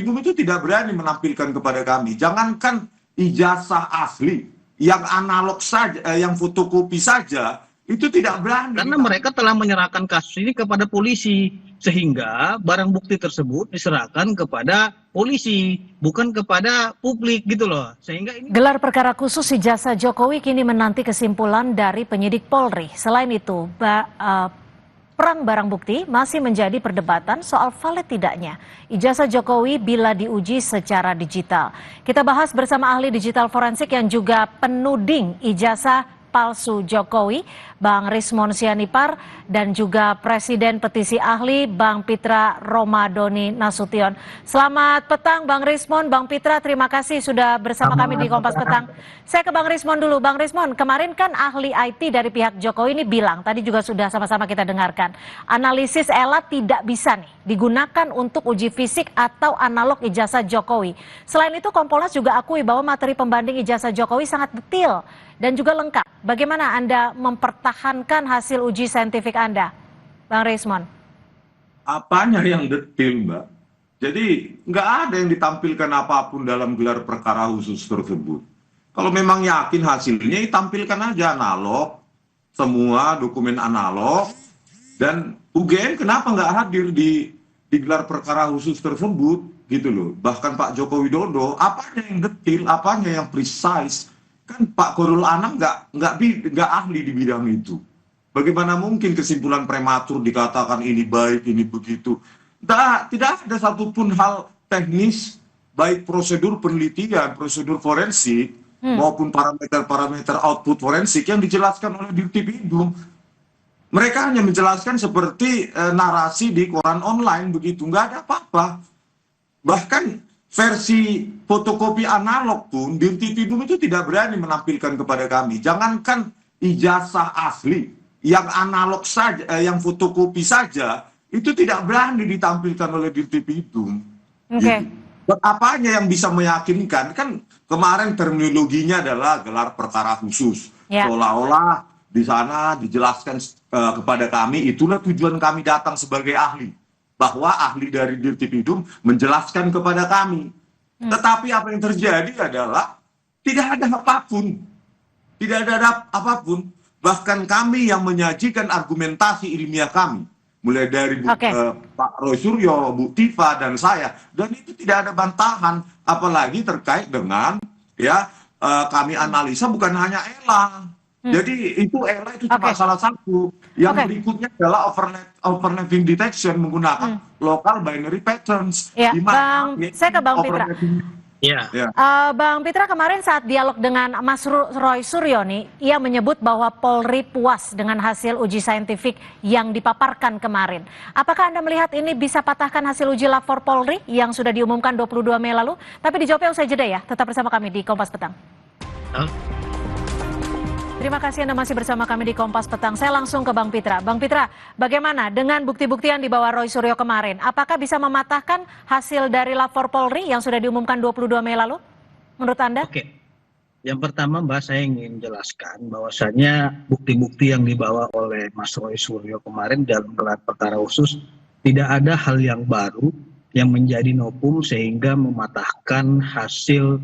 Dirtipidum itu tidak berani menampilkan kepada kami. Jangankan ijazah asli, yang analog saja, yang fotokopi saja, itu tidak berani. Karena mereka telah menyerahkan kasus ini kepada polisi, sehingga barang bukti tersebut diserahkan kepada polisi, bukan kepada publik gitu loh. Sehingga ini Gelar perkara khusus ijazah Jokowi kini menanti kesimpulan dari penyidik Polri. Selain itu, perang barang bukti masih menjadi perdebatan soal valid tidaknya ijazah Jokowi bila diuji secara digital. Kita bahas bersama ahli digital forensik yang juga penuding ijazah palsu Jokowi, Bang Rismon Sianipar, dan juga Presiden Petisi Ahli, Bang Pitra Romadoni Nasution. Selamat petang Bang Rismon, Bang Pitra, terima kasih sudah bersama kami di Kompas Petang. Saya ke Bang Rismon dulu. Bang Rismon, kemarin kan ahli IT dari pihak Jokowi ini bilang, tadi juga sudah sama-sama kita dengarkan, analisis ELA tidak bisa nih digunakan untuk uji fisik atau analog ijazah Jokowi. Selain itu, Kompolnas juga akui bahwa materi pembanding ijazah Jokowi sangat detail dan juga lengkap. Bagaimana Anda mempertahankan hasil uji saintifik Anda, Bang Rismon? Apanya yang detail, Mbak? Jadi nggak ada yang ditampilkan apapun dalam gelar perkara khusus tersebut. Kalau memang yakin hasilnya, tampilkan aja analog, semua dokumen analog, dan UGM kenapa nggak hadir di gelar perkara khusus tersebut, gitu loh. Bahkan Pak Joko Widodo, apanya yang detail, apanya yang precise, kan Pak Khairul Anam nggak ahli di bidang itu. Bagaimana mungkin kesimpulan prematur dikatakan ini baik, ini begitu? Tidak ada satupun hal teknis, baik prosedur penelitian, prosedur forensik, maupun parameter-parameter output forensik yang dijelaskan oleh Dirtipidum. Mereka hanya menjelaskan seperti narasi di koran online begitu, nggak ada apa-apa. Bahkan versi fotokopi analog pun Dirtipidum itu tidak berani menampilkan kepada kami. Jangankan ijazah asli, yang analog saja, yang fotokopi saja, itu tidak berani ditampilkan oleh Dirtipidum. Oke. Apanya yang bisa meyakinkan? Kan kemarin terminologinya adalah gelar perkara khusus. Seolah-olah di sana dijelaskan kepada kami, itulah tujuan kami datang sebagai ahli. Bahwa ahli dari Dirtipidum menjelaskan kepada kami. Tetapi apa yang terjadi adalah tidak ada apapun. Tidak ada apapun. Bahkan kami yang menyajikan argumentasi ilmiah kami. Mulai dari Pak Roy Suryo, Bu Tifa, dan saya. Dan itu tidak ada bantahan. Apalagi terkait dengan kami analisa bukan hanya ELA. Jadi itu ELA itu cuma salah satu. Yang berikutnya adalah overlapping detection menggunakan local binary patterns. Ya, saya ke Bang Pitra. Bang Pitra, kemarin saat dialog dengan Mas Roy Suryo nih, ia menyebut bahwa Polri puas dengan hasil uji saintifik yang dipaparkan kemarin. Apakah Anda melihat ini bisa patahkan hasil uji lapor Polri yang sudah diumumkan 22 Mei lalu? Tapi dijawabnya usai jeda ya. Tetap bersama kami di Kompas Petang. Terima kasih Anda masih bersama kami di Kompas Petang. Saya langsung ke Bang Pitra. Bang Pitra, bagaimana dengan bukti-bukti yang dibawa Roy Suryo kemarin? Apakah bisa mematahkan hasil dari lapor Polri yang sudah diumumkan 22 Mei lalu? Menurut Anda? Oke. Yang pertama Mbak, saya ingin jelaskan bahwasannya bukti-bukti yang dibawa oleh Mas Roy Suryo kemarin dalam gelar perkara khusus tidak ada hal yang baru yang menjadi novum sehingga mematahkan hasil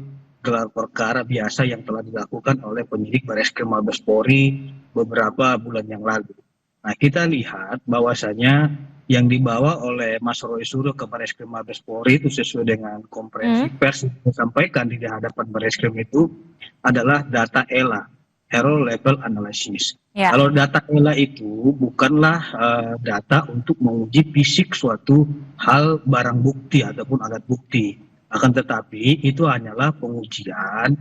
gelar perkara biasa yang telah dilakukan oleh penyidik Barreskrim Mabes Polri beberapa bulan yang lalu. Nah, kita lihat bahwasanya yang dibawa oleh Mas Roy Suryo ke Barreskrim Mabes Polri itu sesuai dengan konferensi pers yang disampaikan di hadapan Barreskrim itu adalah data ELA, Error Level Analysis. Kalau data ELA itu bukanlah data untuk menguji fisik suatu hal barang bukti ataupun alat bukti. Akan tetapi itu hanyalah pengujian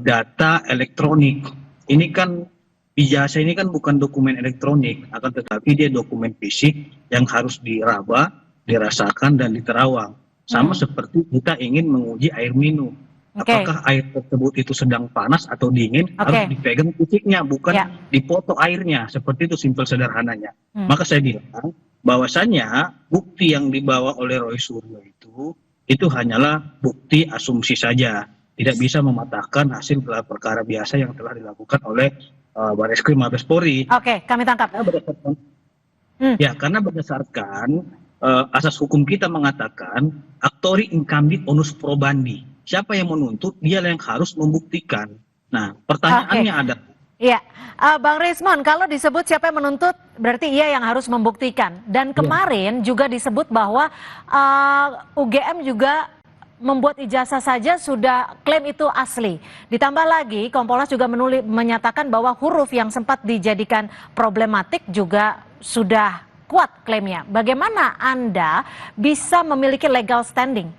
data elektronik. Ini kan ijazah ini kan bukan dokumen elektronik, akan tetapi dia dokumen fisik yang harus diraba, dirasakan, dan diterawang. Sama seperti kita ingin menguji air minum. Apakah air tersebut itu sedang panas atau dingin, harus dipegang fisiknya, bukan dipoto airnya. Seperti itu simpel sederhananya. Maka saya bilang bahwasannya bukti yang dibawa oleh Roy Suryo itu hanyalah bukti asumsi saja, tidak bisa mematahkan hasil gelar perkara biasa yang telah dilakukan oleh Barreskrim Mabes Polri. Oke, kami tangkap. Karena berdasarkan asas hukum kita mengatakan actori incambit onus probandi. Siapa yang menuntut, dia yang harus membuktikan. Nah, pertanyaannya ada. Iya, Bang Rismon, kalau disebut siapa yang menuntut, berarti ia yang harus membuktikan. Dan kemarin juga disebut bahwa UGM juga membuat ijazah saja sudah klaim itu asli. Ditambah lagi, Kompolnas juga menyatakan bahwa huruf yang sempat dijadikan problematik juga sudah kuat klaimnya. Bagaimana Anda bisa memiliki legal standing?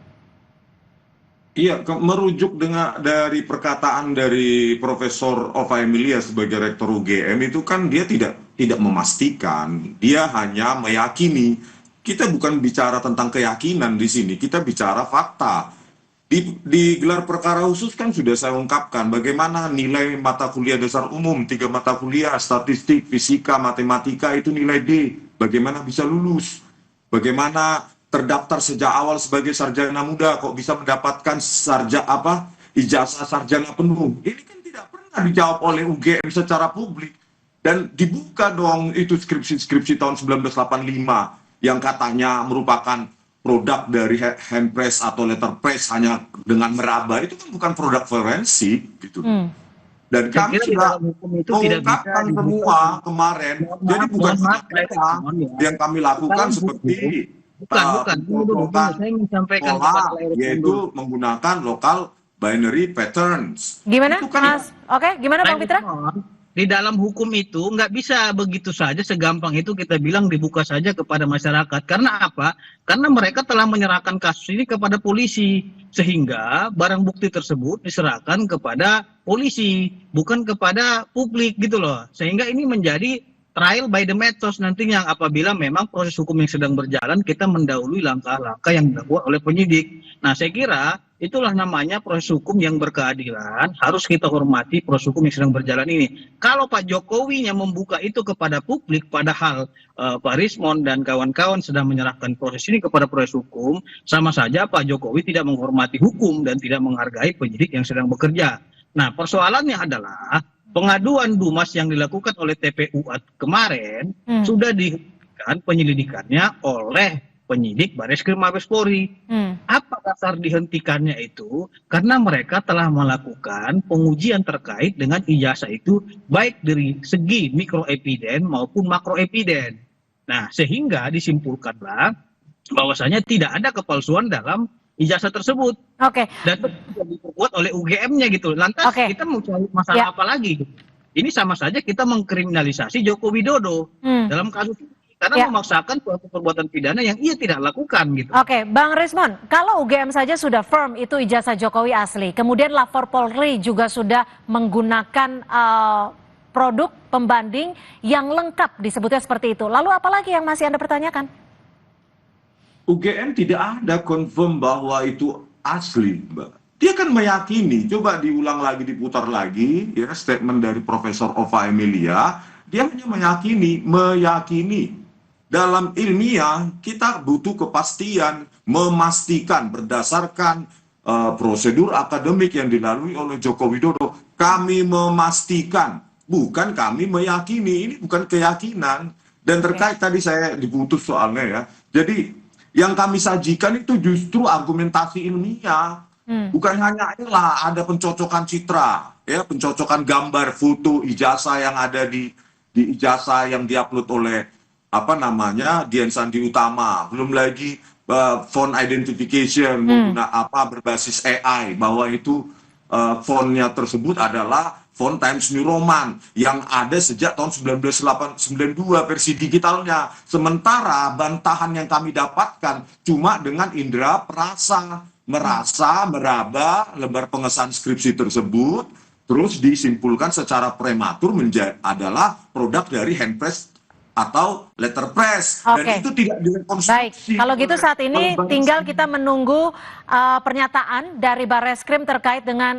Iya, merujuk dari perkataan dari Profesor Ova Emilia sebagai Rektor UGM itu kan dia tidak memastikan, dia hanya meyakini. Kita bukan bicara tentang keyakinan di sini, kita bicara fakta. Di gelar perkara khusus kan sudah saya ungkapkan bagaimana nilai mata kuliah dasar umum, 3 mata kuliah, statistik, fisika, matematika itu nilai D. Bagaimana bisa lulus? Bagaimana terdaftar sejak awal sebagai sarjana muda kok bisa mendapatkan ijazah sarjana penuh. Ini kan tidak pernah dijawab oleh UGM secara publik. Dan dibuka dong itu skripsi tahun 1985 yang katanya merupakan produk dari handpress atau letterpress hanya dengan meraba. Itu kan bukan produk forensik gitu. Dan kami sudah mengungkapkan semua kemarin. Jadi bukan yang kami lakukan seperti Bukan. Saya ingin sampaikan yaitu menggunakan local binary patterns. Gimana, kan, Mas? Oke, gimana Bang Fitra? Di dalam hukum itu nggak bisa begitu saja segampang itu kita bilang dibuka saja kepada masyarakat. Karena apa? Karena mereka telah menyerahkan kasus ini kepada polisi. Sehingga barang bukti tersebut diserahkan kepada polisi, bukan kepada publik gitu loh. Sehingga ini menjadi trial by the methods nantinya apabila memang proses hukum yang sedang berjalan kita mendahului langkah-langkah yang dilakukan oleh penyidik. Nah, saya kira itulah namanya proses hukum yang berkeadilan, harus kita hormati proses hukum yang sedang berjalan ini. Kalau Pak Jokowi yang membuka itu kepada publik padahal Pak Rismon dan kawan-kawan sedang menyerahkan proses ini kepada proses hukum, sama saja Pak Jokowi tidak menghormati hukum dan tidak menghargai penyidik yang sedang bekerja. Nah, persoalannya adalah pengaduan Dumas yang dilakukan oleh TPU kemarin sudah dihentikan penyelidikannya oleh penyidik Bareskrim Mabes Polri. Apa dasar dihentikannya itu? Karena mereka telah melakukan pengujian terkait dengan ijazah itu baik dari segi mikroepiden maupun makroepiden. Nah, sehingga disimpulkanlah bahwasanya tidak ada kepalsuan dalam ijazah tersebut. Dan diperkuat oleh UGM-nya gitu. Lantas kita mau cari masalah apa lagi? Ini sama saja kita mengkriminalisasi Joko Widodo dalam kasus ini. Karena memaksakan suatu perbuatan pidana yang ia tidak lakukan gitu. Bang Rismon, kalau UGM saja sudah firm itu ijazah Jokowi asli, kemudian lapor Polri juga sudah menggunakan produk pembanding yang lengkap disebutnya seperti itu. Lalu apalagi yang masih Anda pertanyakan? UGM tidak ada confirm bahwa itu asli, Mbak. Dia kan meyakini, coba diulang lagi, diputar lagi, ya statement dari Profesor Ova Emilia, dia hanya meyakini. Dalam ilmiah, kita butuh kepastian, memastikan berdasarkan prosedur akademik yang dilalui oleh Joko Widodo. Kami memastikan, bukan kami meyakini, ini bukan keyakinan. Dan terkait tadi saya diputus soalnya ya, jadi yang kami sajikan itu justru argumentasi ilmiah, bukan hanya ada pencocokan citra, ya pencocokan gambar, foto, ijazah yang ada di ijazah yang diupload oleh Dian Sandi Utama, belum lagi font identification berbasis AI bahwa itu fontnya tersebut adalah font Times New Roman yang ada sejak tahun 1992 versi digitalnya. Sementara bantahan yang kami dapatkan cuma dengan indera perasa, meraba lembar pengesahan skripsi tersebut, terus disimpulkan secara prematur adalah produk dari handpress atau letterpress. Dan itu tidak direkonstruksi. Baik, kalau gitu saat ini tinggal kita menunggu pernyataan dari Bareskrim terkait dengan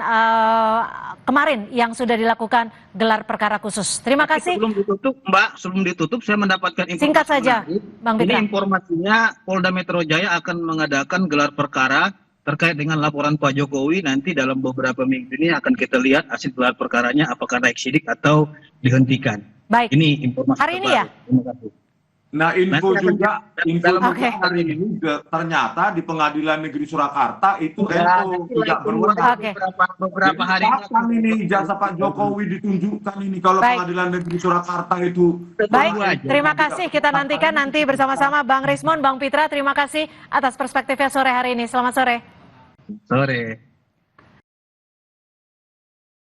kemarin yang sudah dilakukan gelar perkara khusus. Terima kasih. Sebelum ditutup, Mbak, saya mendapatkan informasi. Singkat saja, Bang Fitra. Ini informasinya Polda Metro Jaya akan mengadakan gelar perkara terkait dengan laporan Pak Jokowi. Nanti dalam beberapa minggu ini akan kita lihat hasil gelar perkaranya apakah naik sidik atau dihentikan. Baik. Ini informasi hari ini ya? Terima kasih. Nah, info Nanti akan juga Oke. hari ini ternyata di Pengadilan Negeri Surakarta itu Ya, NU nanti tidak live berwenang. Oke. beberapa Jadi hari kapan ini ijazah Pak Jokowi ditunjukkan ini kalau Baik. Pengadilan Negeri Surakarta itu Baik, aja. terima kasih. Kita nantikan nanti bersama-sama Bang Rismon, Bang Pitra. Terima kasih atas perspektifnya sore hari ini. Selamat sore. Sore.